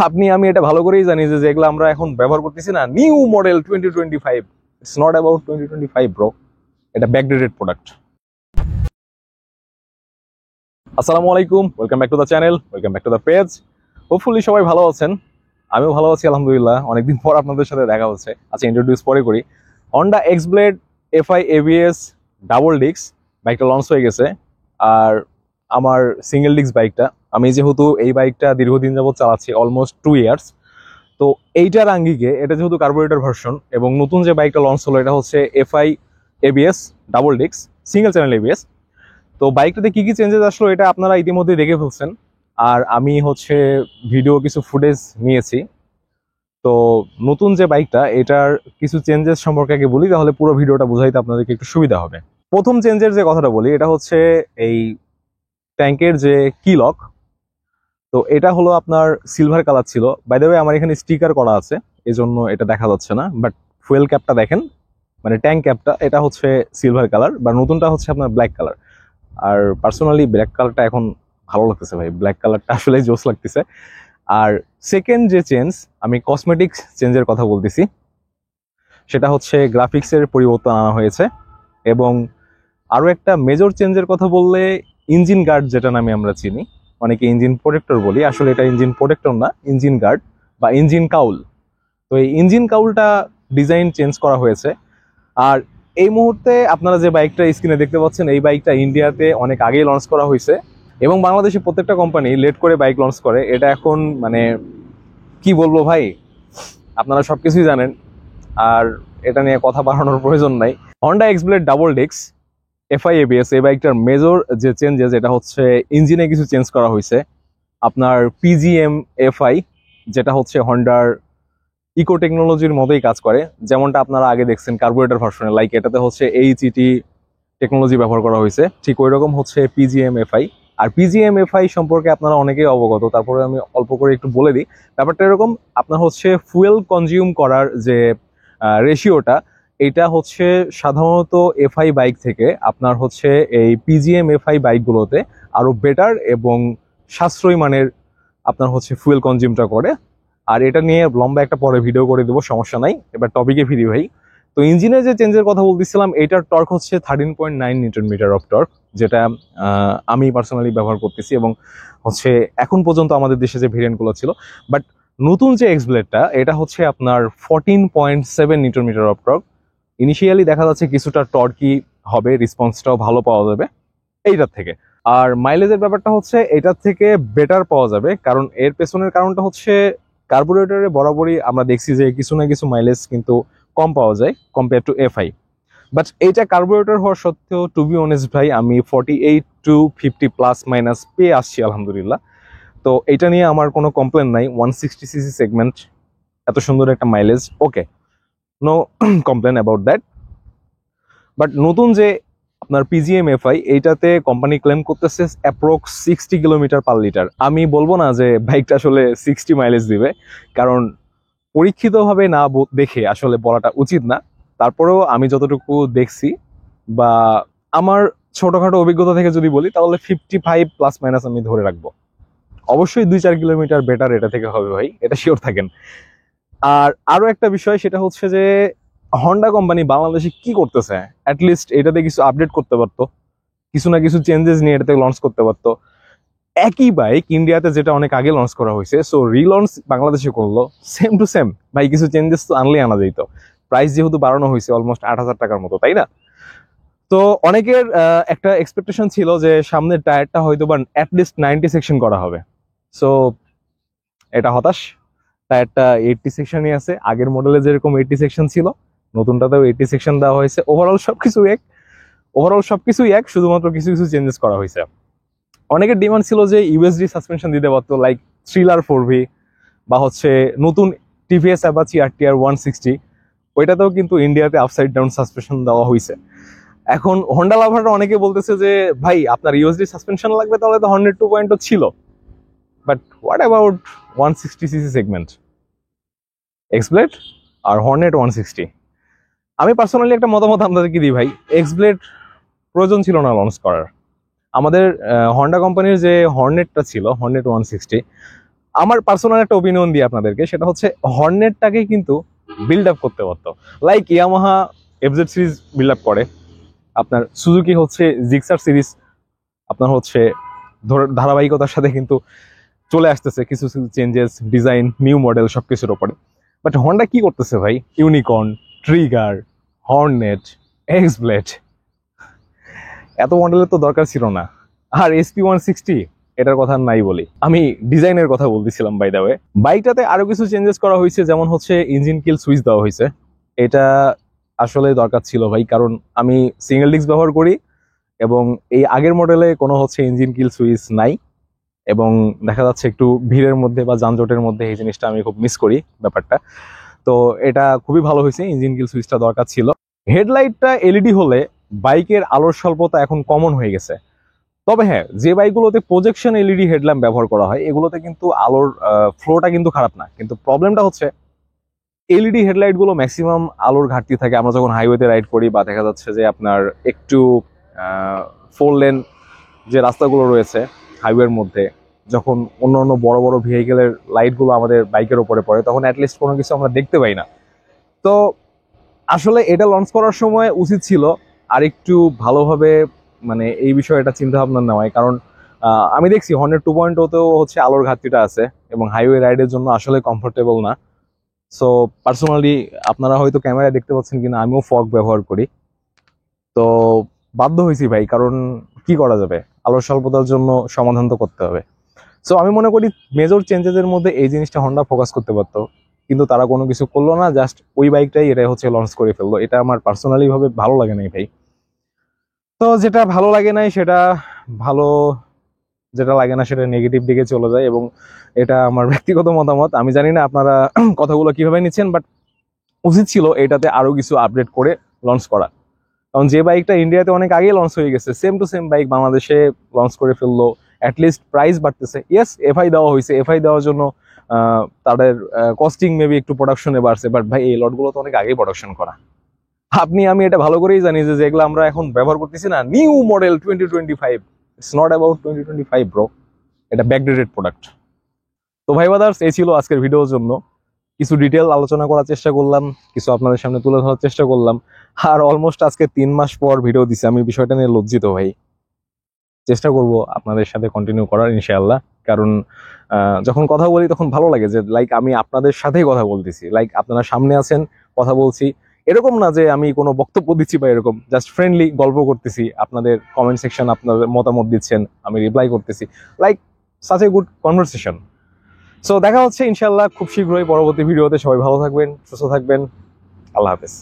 আপনি আমি এটা ভালো করেই জানি যে যেগুলো আমরা এখন ব্যবহার করতেছি না, new model 2025, it's not about 2025 bro, এটা ব্যাকডেটেড প্রোডাক্ট। আসসালামু আলাইকুম, welcome back to the channel, welcome back to the page. Hopefully সবাই ভালো আছেন, আমিও ভালো আছি আলহামদুলিল্লাহ। অনেকদিন পর আপনাদের সাথে দেখা হচ্ছে। আচ্ছা, ইন্ট্রোডিউস পরে করি। Honda x blade FI ABS double disc বাইকটা লঞ্চ হয়ে গেছে। আর আমার সিঙ্গেল ডিস্ক বাইকটা, আমি যেহেতু এই বাইকটা দীর্ঘদিন যাবত চালাচ্ছি, অলমোস্ট 2 ইয়ার্স। তো এইটার আঙ্গিকে এটা যেহেতু কার্বোরেটর ভার্সন এবং নতুন যে বাইকটা লঞ্চ হলো এটা হচ্ছে FI ABS double disc single channel ABS. তো বাইকটাতে কি কি চেঞ্জেস আসলো এটা আপনারা ইতিমধ্যে দেখে ফেলছেন। আর আমি হচ্ছে ভিডিও কিছু ফুটেজ নিয়েছি। তো নতুন যে বাইকটা এটার কিছু চেঞ্জেস সম্পর্কে আগে বলি, তাহলে পুরো ভিডিওটা বোঝাইতে আপনাদেরকে একটু সুবিধা হবে। প্রথম চেঞ্জের যে কথাটা বলি, এটা হচ্ছে এই ট্যাঙ্কের যে কি লক। তো এটা হলো আপনার সিলভার কালার ছিল, বাই দ্য ওয়ে আমার এখানে স্টিকার করা আছে এজন্য এটা দেখা যাচ্ছে না, বাট ফুয়েল ক্যাপটা দেখেন, মানে ট্যাঙ্ক ক্যাপটা এটা হচ্ছে সিলভার কালার, বা নতুনটা হচ্ছে আপনার ব্ল্যাক কালার। আর পার্সোনালি ব্ল্যাক কালারটা এখন ভালো লাগতেছে ভাই, ব্ল্যাক কালারটা আসলে জোস লাগতেছে। আর সেকেন্ড যে চেঞ্জ, আমি কসমেটিক্স চেঞ্জের কথা বলতেছি, সেটা হচ্ছে গ্রাফিক্সের পরিবর্তন আনা হয়েছে। এবং আরও একটা মেজর চেঞ্জের কথা বললে ইঞ্জিন গার্ড, যেটা নামে আমরা চিনি, অনেকে ইঞ্জিন প্রোটেক্টর বলি, আসলে এটা ইঞ্জিন প্রোটেক্টর না, ইঞ্জিন গার্ড বা ইঞ্জিন কাউল। তো এই ইঞ্জিন কাউলটা ডিজাইন চেঞ্জ করা হয়েছে। আর এই মুহূর্তে আপনারা যে বাইকটা স্ক্রিনে দেখতে পাচ্ছেন, এই বাইকটা ইন্ডিয়াতে অনেক আগেই লঞ্চ করা হয়েছে এবং বাংলাদেশে প্রত্যেকটা কোম্পানি লেট করে বাইক লঞ্চ করে। এটা এখন মানে কি বলবো ভাই, আপনারা সবকিছুই জানেন, আর এটা নিয়ে কথা বাড়ানোর প্রয়োজন নাই। Honda x blade double disc FI ABS এই বাইকটার মেজর যে চেঞ্জেস, এটা হচ্ছে ইঞ্জিনে কিছু চেঞ্জ করা হয়েছে। আপনার পিজিএম এফআই, যেটা হচ্ছে হন্ডার ইকো টেকনোলজির মতোই কাজ করে, যেমনটা আপনারা আগে দেখছেন কার্বোরেটর ভার্সনে, লাইক এটাতে হচ্ছে এইচইটি টেকনোলজি ব্যবহার করা হয়েছে, ঠিক ওই রকম হচ্ছে পিজিএমএফআই। আর পিজিএমএফআই সম্পর্কে আপনারা অনেকেই অবগত, তারপরে আমি অল্প করে একটু বলে দিই। ব্যাপারটা এরকম, আপনার হচ্ছে ফুয়েল কনজিউম করার যে রেশিওটা, এটা হচ্ছে সাধারণত এফআই বাইক থেকে আপনার হচ্ছে এই পিজিএমএফআই বাইকগুলোতে আরো বেটার এবং সাশ্রয়ী মানের আপনার হচ্ছে ফুয়েল কনজিউমটা করে। আর এটা নিয়ে লম্বা একটা পরে ভিডিও করে দেবো, সমস্যা নাই। এবার টপিকে ফিরি ভাই। তো ইঞ্জিনের যে চেঞ্জের কথা বলতেছিলাম, এটার টর্ক হচ্ছে 13.9 নিউটন মিটার অফ টর্ক, যেটা আমি পার্সোনালি ব্যবহার করতেছি এবং হচ্ছে এখন পর্যন্ত আমাদের দেশে যে ভেরিয়েন্টগুলো ছিল। বাট নতুন যে এক্স ব্লেডটা, এটা হচ্ছে আপনার 14.7 newton metre of torque. Initially দেখা যাচ্ছে কিছুটা টর্কই হবে, রেসপন্সটাও ভালো পাওয়া যাবে এইটার থেকে। আর মাইলেজের ব্যাপারটা হচ্ছে এটার থেকে বেটার পাওয়া যাবে, কারণ এর পেছনের কারণটা হচ্ছে কার্বোরেটরে বরাবরই আমরা দেখছি যে কিছু না কিছু মাইলেজ কিন্তু কম পাওয়া যায় কম্পেয়ার টু এফআই। বাট এইটা কার্বোরেটর হওয়ার সত্ত্বেও টু বি অনেস্ট ভাই, আমি 48 to 50 প্লাস মাইনাস পেয়ে আসছি আলহামদুলিল্লাহ। তো এটা নিয়ে আমার কোনো কমপ্লেন নাই। 160cc সেগমেন্ট, এত সুন্দর একটা mileage, okay, no complain about that. But নতুন যে আপনার পিজিএমএফআই, এইটাতে কোম্পানি ক্লেম করতেছে অ্যাপ্রক্স 60 কিলোমিটার পার লিটার। আমি বলবো না যে বাইকটা আসলে 60 মাইলেজ দিবে, কারণ পরীক্ষিতভাবে না দেখে আসলে বলাটা উচিত না। তারপরেও আমি যতটুকু দেখছি বা আমার ছোটখাটো অভিজ্ঞতা থেকে যদি বলি, তাহলে 55 প্লাস মাইনাস আমি ধরে রাখবো। অবশ্যই 2-4 কিলোমিটার বেটার এটা থেকে হবে ভাই, এটা শিওর থাকেন। আর আরো একটা বিষয়, সেটা হচ্ছে যে হন্ডা কোম্পানি বাংলাদেশে কি করতেছে, অ্যাটলিস্ট এটাতে কিছু আপডেট করতে পারতো, কিছু না কিছু চেঞ্জেস নিয়ে এটাতে লঞ্চ করতে পারতো। একই বাইক ইন্ডিয়াতে যেটা অনেক আগে লঞ্চ করা হয়েছে, সো রিলঞ্চ বাংলাদেশে করলো, সেম টু সেম ভাই, কিছু চেঞ্জেস তো আনলেই আনা যেত। প্রাইস যেহেতু বাড়ানো হয়েছে অলমোস্ট 8,000 টাকার মতো, তাই না? তো অনেকের একটা এক্সপেকটেশন ছিল যে সামনের টায়ারটা হয়তো বা অ্যাটলিস্ট 90 সেকশন করা হবে। সো এটা হতাশ, টায়ারটা 80 সেকশনই আছে। আগের মডেলে যেরকম 80 সেকশন ছিল, নতুনটাতেও 80 সেকশন দেওয়া হয়েছে। ওভারঅল সবকিছুই এক, শুধুমাত্র কিছু কিছু চেঞ্জেস করা হয়েছে। অনেকের ডিমান্ড ছিল যে ইউএসডি সাসপেনশন দিতে পারতো, লাইক থ্রিলার 4V বা হচ্ছে নতুন টিভিএস অ্যাপাচি আরটিআর 160, ওইটাতেও কিন্তু ইন্ডিয়াতে আপসাইড ডাউন সাসপেনশন দেওয়া হয়েছে। এখন হোন্ডা লাভাররা অনেকে বলতেছে যে ভাই আপনার ইউএসডি সাসপেনশন লাগবে, তাহলে তো 102 ছিল, but what about 160cc segment X Blade আর হর্নেট 160? আমি পার্সোনালি একটা মতামত আপনাদেরকে দিই ভাই, এক্স ব্লেড প্রয়োজন ছিল না লঞ্চ করার। আমাদের হন্ডা কোম্পানির যে হর্নেটটা ছিল, হর্নেট 160, আমার পার্সোনাল একটা ওপিনিয়ন দিই আপনাদেরকে, সেটা হচ্ছে হর্নেটটাকে কিন্তু বিল্ড আপ করতে পারতো, like Yamaha FZ series build up করে, আপনার সুজুকি হচ্ছে জিক্সার সিরিজ আপনার হচ্ছে ধারাবাহিকতার সাথে কিন্তু চলে আসতেছে কিছু কিছু চেঞ্জেস, ডিজাইন, নিউ মডেল সবকিছুর উপরে। বাট হন্ডা কি করতেছে ভাই? Unicorn, trigger, Hornet, x blade, এত মডেলের তো দরকার ছিল না। আর SP160 এটার কথা নাই বলি, আমি ডিজাইনের কথা বলতেছিলাম বাই দ্য ওয়ে। বাইকটাতে আরো কিছু চেঞ্জেস করা হয়েছে, যেমন হচ্ছে ইঞ্জিন কিল সুইচ দেওয়া হয়েছে। এটা আসলে দরকার ছিল ভাই, কারণ আমি সিঙ্গেল ডিস্ক ব্যবহার করি এবং এই আগের মডেলে কোনো হচ্ছে ইঞ্জিন কিল সুইচ নাই, এবং দেখা যাচ্ছে একটু ভিড়ের মধ্যে বা যানজটের মধ্যে এই জিনিসটা আমি খুব মিস করি ব্যাপারটা। তো এটা খুবই ভালো হয়েছে, ইঞ্জিন কিল সুইচটা দরকার ছিল। হেডলাইটটা এলইডি হলে বাইকের আলোর স্বল্পতা এখন কমন হয়ে গেছে। তবে হ্যাঁ, যে বাইকগুলোতে প্রজেকশন এলইডি হেডল্যাম্প ব্যবহার করা হয় এগুলোতে কিন্তু আলোর ফ্লোটা কিন্তু খারাপ না, কিন্তু প্রবলেমটা হচ্ছে এলইডি হেডলাইট গুলো ম্যাক্সিমাম আলোর ঘাটতি থাকে। আমরা যখন হাইওয়েতে রাইড করি বা দেখা যাচ্ছে যে আপনার একটু 4 লেন যে রাস্তাগুলো রয়েছে হাইওয়ের মধ্যে, যখন অন্য অন্য বড় বড় ভেহিকেলের লাইটগুলো আমাদের বাইকের উপরে পড়ে তখন অ্যাটলিস্ট কোনো কিছু আমরা দেখতে পাই না। তো আসলে এটা লঞ্চ করার সময় উচিত ছিল আর একটু ভালোভাবে মানে এই বিষয়টা চিন্তা ভাবনা নেওয়ায়, কারণ আমি দেখছি হর্নেট 2.0তেও হচ্ছে আলোর ঘাটতিটা আছে এবং হাইওয়ে রাইডের জন্য আসলে কমফোর্টেবল না। সো পার্সোনালি আপনারা হয়তো ক্যামেরায় দেখতে পাচ্ছেন কিনা, আমিও ফগ ব্যবহার করি, তো বাধ্য হয়েছি ভাই, কারণ কি করা যাবে, আলোর স্বল্পতার জন্য সমাধান তো করতে হবে। সো আমি মনে করি মেজর চেঞ্জেসের মধ্যে এই জিনিসটা হন্ডা ফোকাস করতে পারতো, কিন্তু তারা কোনো কিছু করলো না, জাস্ট ওই বাইকটাই এটা হচ্ছে লঞ্চ করে ফেললো। এটা আমার পার্সোনালি ভাবে ভালো লাগে নাই ভাই। তো যেটা ভালো লাগে নাই সেটা ভালো, যেটা লাগে না সেটা নেগেটিভ দিকে চলে যায়, এবং এটা আমার ব্যক্তিগত মতামত। আমি জানি না আপনারা কথাগুলো কিভাবে নিচ্ছেন, বাট উচিত ছিল এটাতে আরো কিছু আপডেট করে লঞ্চ করা, কারণ যে বাইকটা ইন্ডিয়াতে অনেক আগে লঞ্চ হয়ে গেছে সেম টু সেম বাইক বাংলাদেশে লঞ্চ করে ফেললো। অ্যাটলিস্ট প্রাইস বাড়তেছে, ইয়েস এফআই দেওয়া হয়েছে, এফআই দেওয়ার জন্য তাদের কস্টিং মেবি একটু প্রোডাকশনে বাড়ছে, বাট ভাই এই লটগুলো তো অনেক আগেই প্রোডাকশন করা। আমি এটা ভালো করেই জানি যে যেগুলো আমরা এখন ব্যবহার করতেছি না, new model 2025, it's not about 2025 bro, এটা ব্যাকডেটেড প্রোডাক্ট। তো ভাই ব্রাদার্স, এই ছিল আজকের ভিডিওর জন্য, কিছু ডিটেল আলোচনা করার চেষ্টা করলাম, কিছু আপনাদের সামনে তুলে ধরার চেষ্টা করলাম। আর অলমোস্ট আজকে 3 মাস পর ভিডিও দিছি, আমি বিষয়টা নিয়ে লজ্জিত ভাই। চেষ্টা করব আপনাদের সাথে কন্টিনিউ করার ইনশাআল্লাহ, কারণ যখন কথা বলি তখন ভালো লাগে যে লাইক আমি আপনাদের সাথেই কথা বলতেছি, লাইক আপনারা সামনে আছেন, কথা বলছি, এরকম না যে আমি কোনো বক্তব্য দিচ্ছি বা এরকম, জাস্ট ফ্রেন্ডলি গল্প করতেছি, আপনাদের কমেন্ট সেকশন আপনাদের মতামত দিচ্ছেন, আমি রিপ্লাই করতেছি, like such a good conversation. So দেখা হচ্ছে ইনশাআল্লাহ খুব শীঘ্রই পরবর্তী ভিডিওতে। সবাই ভালো থাকবেন, সুস্থ থাকবেন, আল্লাহ হাফেজ।